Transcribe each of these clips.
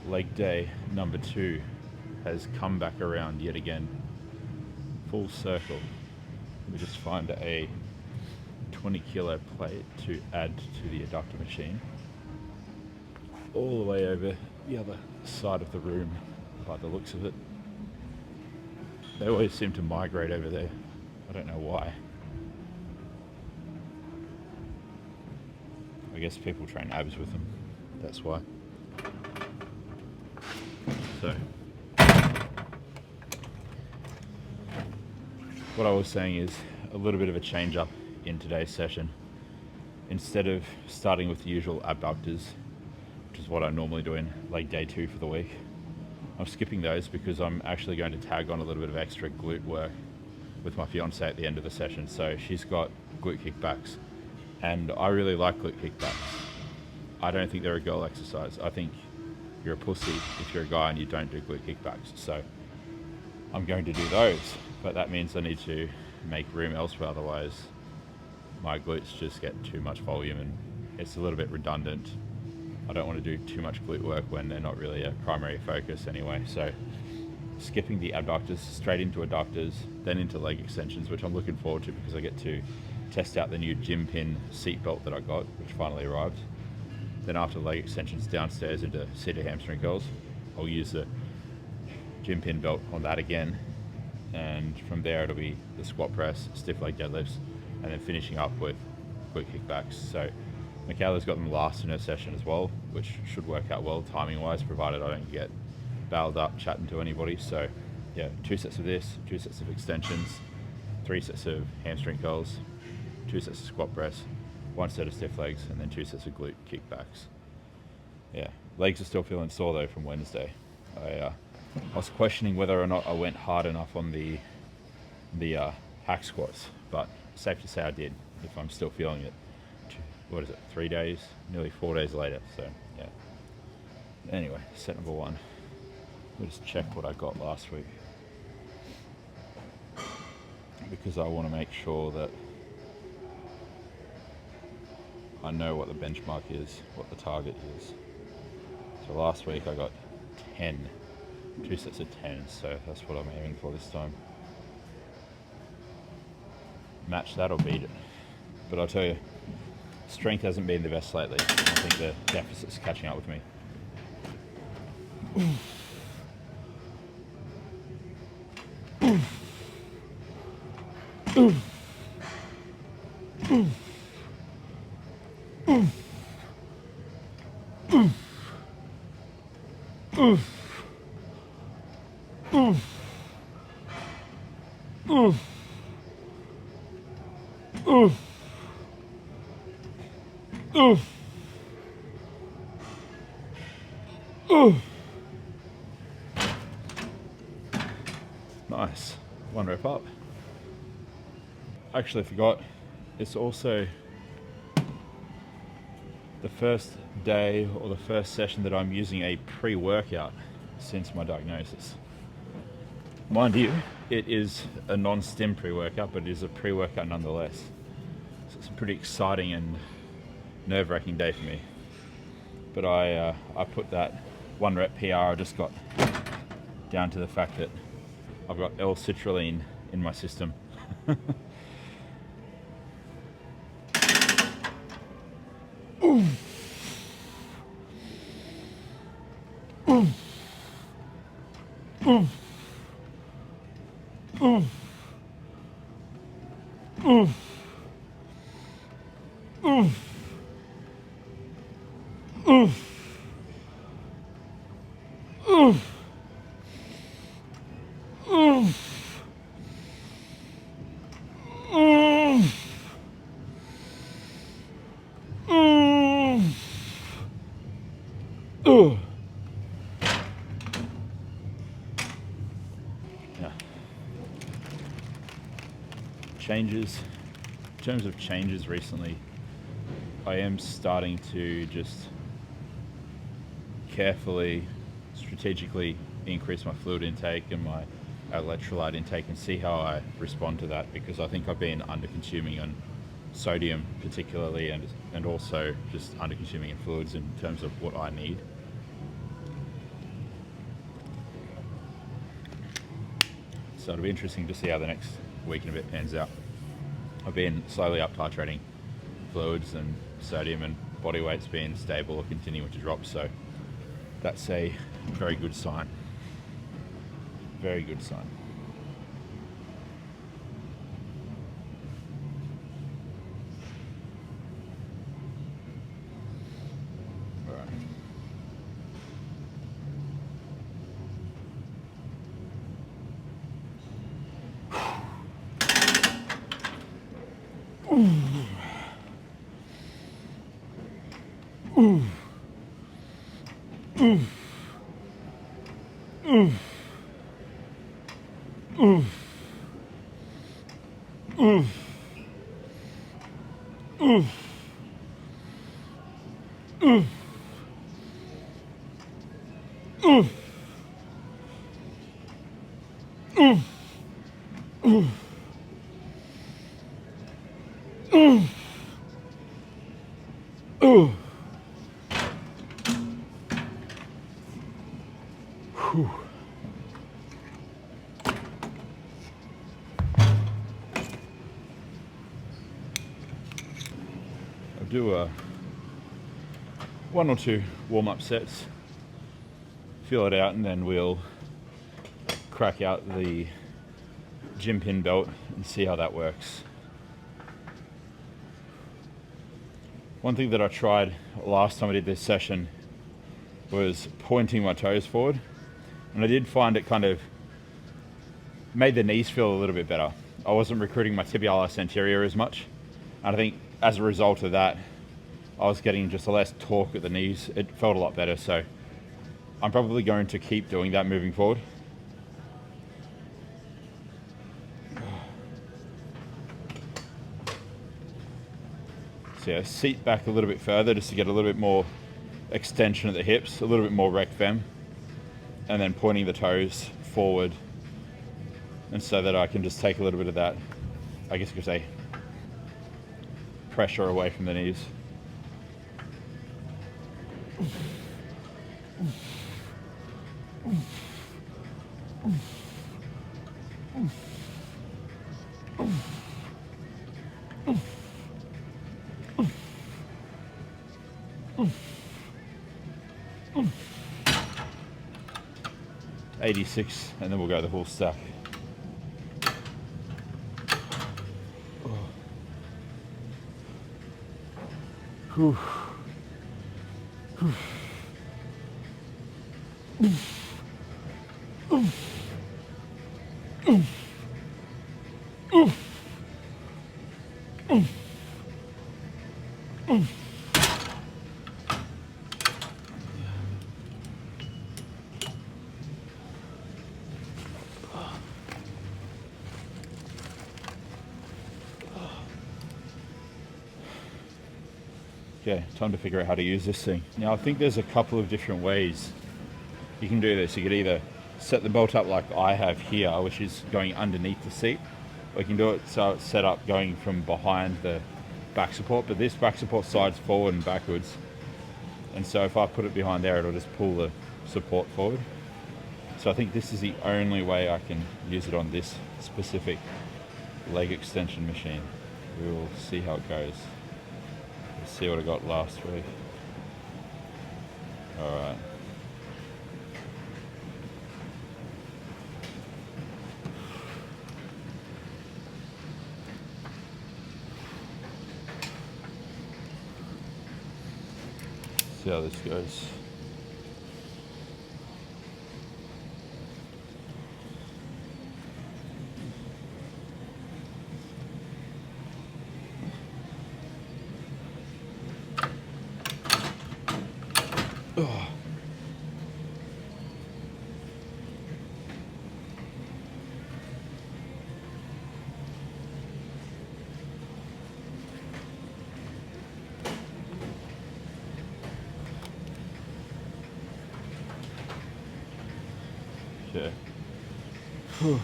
leg day number 2 has come back around yet again, full circle. Let me just find a 20 kilo plate to add to the adductor machine, all the way over the other side of the room by the looks of it. They always seem to migrate over there. I don't know why. I guess people train abs with them, that's why. So, what I was saying is a little bit of a change up in today's session. Instead of starting with the usual abductors, which is what I normally do in leg day 2 for the week, I'm skipping those because I'm actually going to tag on a little bit of extra glute work with my fiance at the end of the session. So she's got glute kickbacks, and I really like glute kickbacks. I don't think they're a girl exercise. I think you're a pussy if you're a guy and you don't do glute kickbacks. So I'm going to do those, but that means I need to make room elsewhere, otherwise my glutes just get too much volume and it's a little bit redundant. I don't want to do too much glute work when they're not really a primary focus anyway. So skipping the abductors straight into adductors, then into leg extensions, which I'm looking forward to because I get to test out the new gym pin seat belt that I got, which finally arrived. Then after leg extensions, downstairs into seated hamstring curls. I'll use the gym pin belt on that again, and from there it'll be the squat press, stiff leg deadlifts, and then finishing up with glute kickbacks. So Michaela's got them last in her session as well, which should work out well timing wise, provided I don't get bailed up chatting to anybody. So yeah, 2 sets of this, 2 sets of extensions, 3 sets of hamstring curls, 2 sets of squat press, 1 set of stiff legs, and then 2 sets of glute kickbacks. Yeah, legs are still feeling sore though from Wednesday. I was questioning whether or not I went hard enough on the hack squats, but safe to say I did, if I'm still feeling it. What is it, 3 days, nearly 4 days later. So yeah, anyway, set number 1. Let me just check what I got last week, because I want to make sure that I know what the benchmark is, what the target is. So last week I got 10, 2 sets of 10, so that's what I'm aiming for this time. Match that or beat it. But I'll tell you, strength hasn't been the best lately. I think the deficit's catching up with me. Nice, 1 rep up. Actually forgot, it's also the first day or the first session that I'm using a pre-workout since my diagnosis. Mind you, it is a non-stim pre-workout, but it is a pre-workout nonetheless. So it's a pretty exciting and nerve-wracking day for me. But I put that 1 rep PR I just got down to the fact that I've got L-citrulline in my system. Yeah. Changes. In terms of changes recently, I am starting to just carefully, strategically increase my fluid intake and my electrolyte intake and see how I respond to that, because I think I've been under consuming on sodium particularly, and also just under consuming in fluids in terms of what I need. So it'll be interesting to see how the next week and a bit pans out. I've been slowly up titrating fluids, and sodium and body weight's been stable or continuing to drop, so that's a very good sign. Very good sign. I'll do one or two warm-up sets, feel it out, and then we'll crack out the gym pin belt and see how that works. One thing that I tried last time I did this session was pointing my toes forward, and I did find it kind of made the knees feel a little bit better. I wasn't recruiting my tibialis anterior as much, and I think as a result of that I was getting just a less torque at the knees. It felt a lot better, so I'm probably going to keep doing that moving forward. So yeah, seat back a little bit further just to get a little bit more extension at the hips, a little bit more rec fem, and then pointing the toes forward, and so that I can just take a little bit of that, I guess you could say, pressure away from the knees. $86, and then we'll go the full stack. Whew. Okay, time to figure out how to use this thing. Now I think there's a couple of different ways you can do this. You could either set the belt up like I have here, which is going underneath the seat, or you can do it so it's set up going from behind the back support, but this back support slides forward and backwards, and so if I put it behind there, it'll just pull the support forward. So I think this is the only way I can use it on this specific leg extension machine. We will see how it goes. Let's see what I got last week. All right. See how this goes. Oh. Okay. Whew.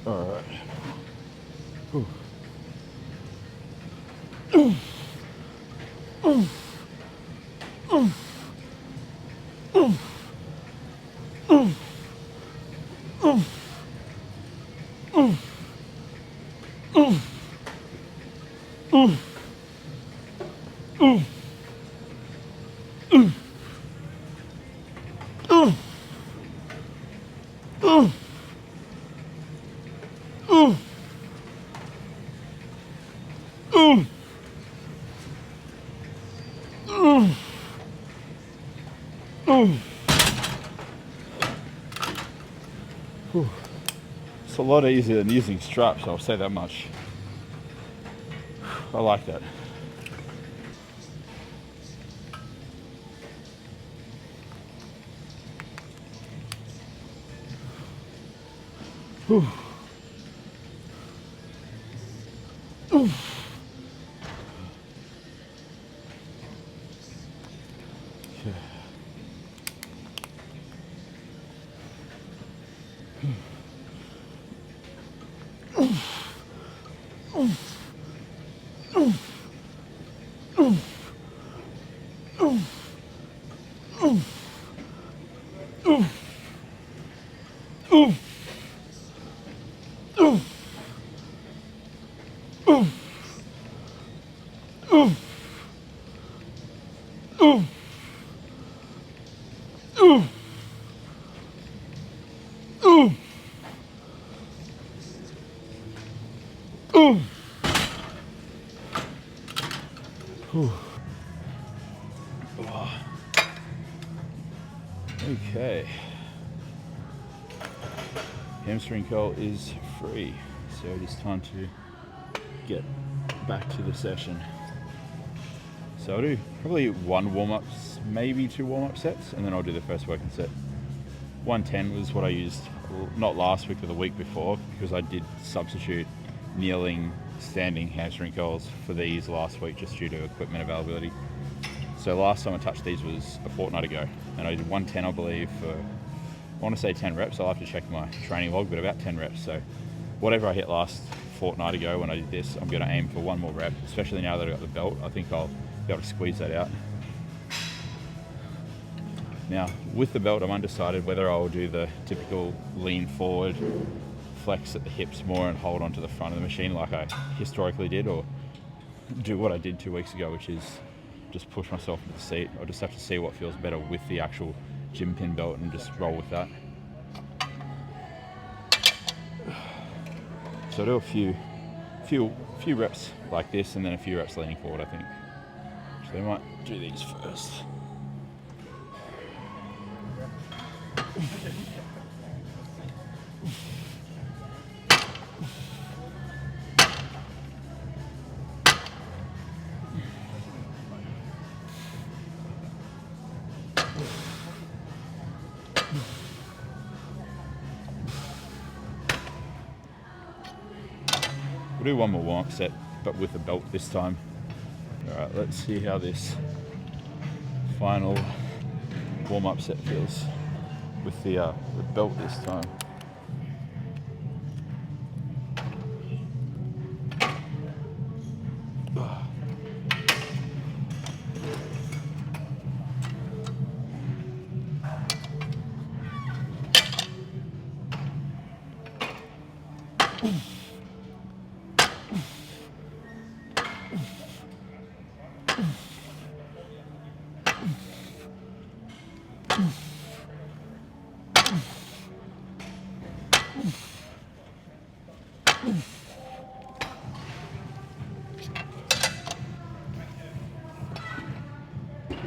All right. Whew. It's a lot easier than using straps, I'll say that much. I like that. Whew. Okay. Hamstring curl is free, so it is time to get back to the session. So I'll do probably one warm-up, maybe two warm-up sets, and then I'll do the first working set. 110 was what I used, not last week, but the week before, because I did substitute kneeling, standing hamstring curls for these last week just due to equipment availability. So last time I touched these was a fortnight ago, and I did 110, I believe, for, I want to say 10 reps. I'll have to check my training log, but about 10 reps. So whatever I hit last fortnight ago when I did this, I'm going to aim for one more rep, especially now that I've got the belt. I think I'll be able to squeeze that out. Now, with the belt, I'm undecided whether I'll do the typical lean forward, flex at the hips more and hold onto the front of the machine like I historically did, or do what I did 2 weeks ago, which is just push myself into the seat. I'll just have to see what feels better with the actual gym pin belt and just roll with that. So I'll do a few reps like this and then a few reps leaning forward, I think. So I might do these first. We'll do one more warm-up set, but with a belt this time. All right, let's see how this final warm-up set feels with the belt this time.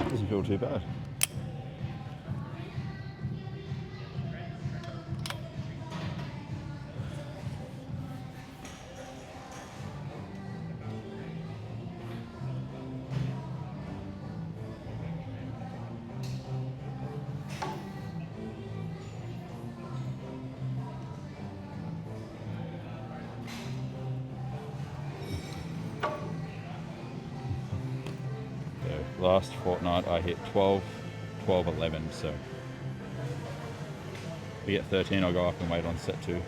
Doesn't feel too bad. Last fortnight I hit 12, 12, 11, so if we get 13 I'll go up and wait on set 2.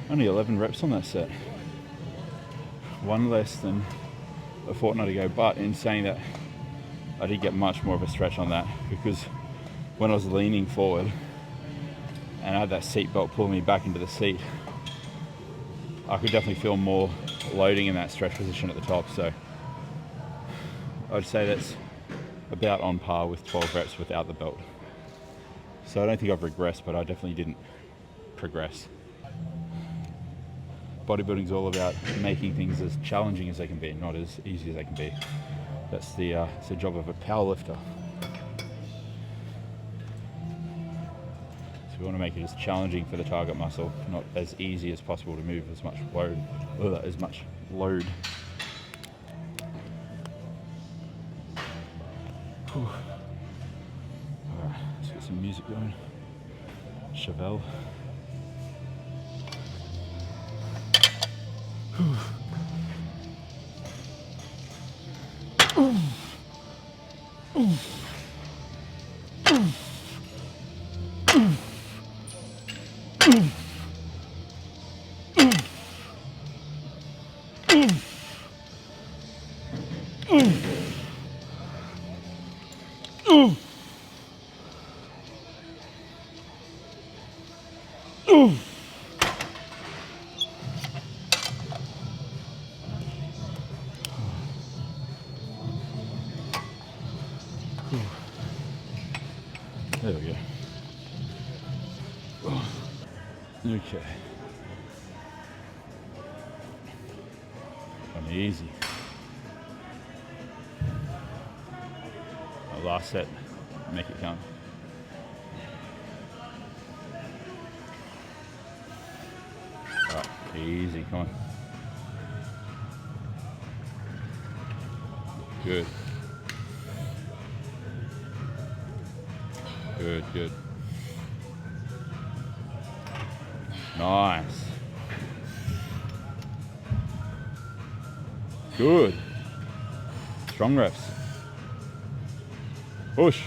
Only 11 reps on that set. One less than a fortnight ago, but in saying that, I did get much more of a stretch on that because when I was leaning forward and I had that seat belt pulling me back into the seat, I could definitely feel more loading in that stretch position at the top. So I'd say that's about on par with 12 reps without the belt. So I don't think I've regressed, but I definitely didn't progress. Bodybuilding is all about making things as challenging as they can be, not as easy as they can be. That's the job of a powerlifter. So we want to make it as challenging for the target muscle, not as easy as possible to move as much load. Alright, let's get some music going. Chevelle. There we go. Okay. Easy. Our last set, make it count. Alright, easy, come on. Good. Good. Nice. Good. Strong reps. Push.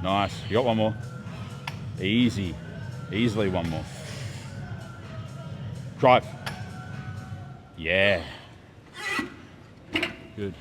Nice. You got one more. Easy. Easily one more. Drive. Yeah. Good.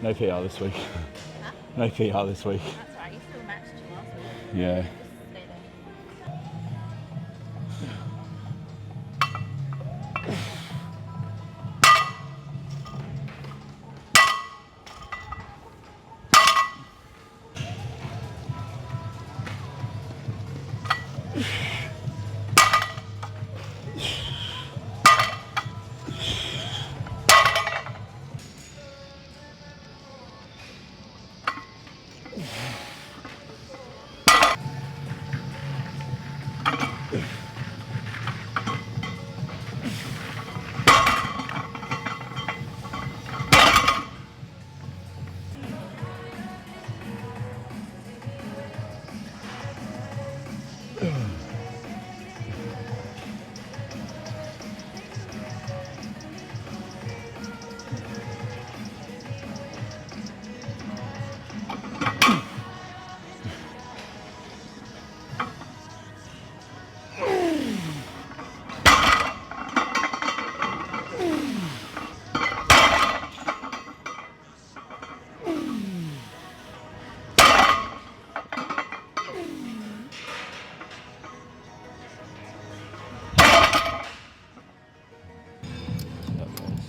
No PR this week. Huh? No PR this week. That's right, you still matched last week. Yeah. Stay there. That was.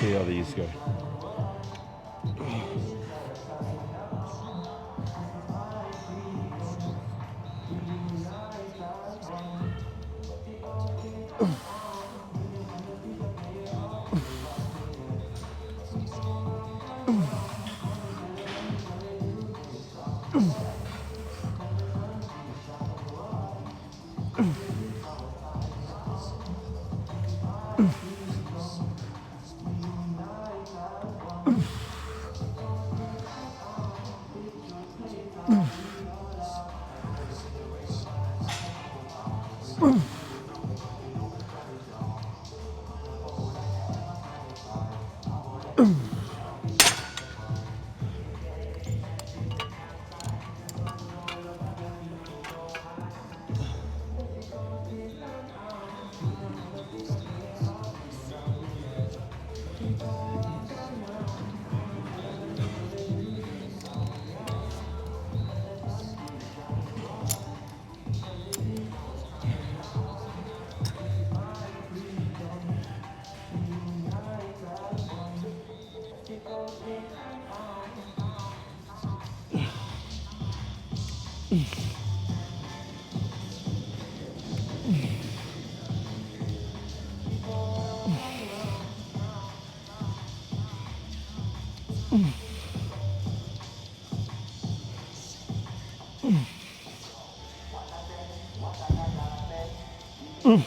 See how these go. Ooh.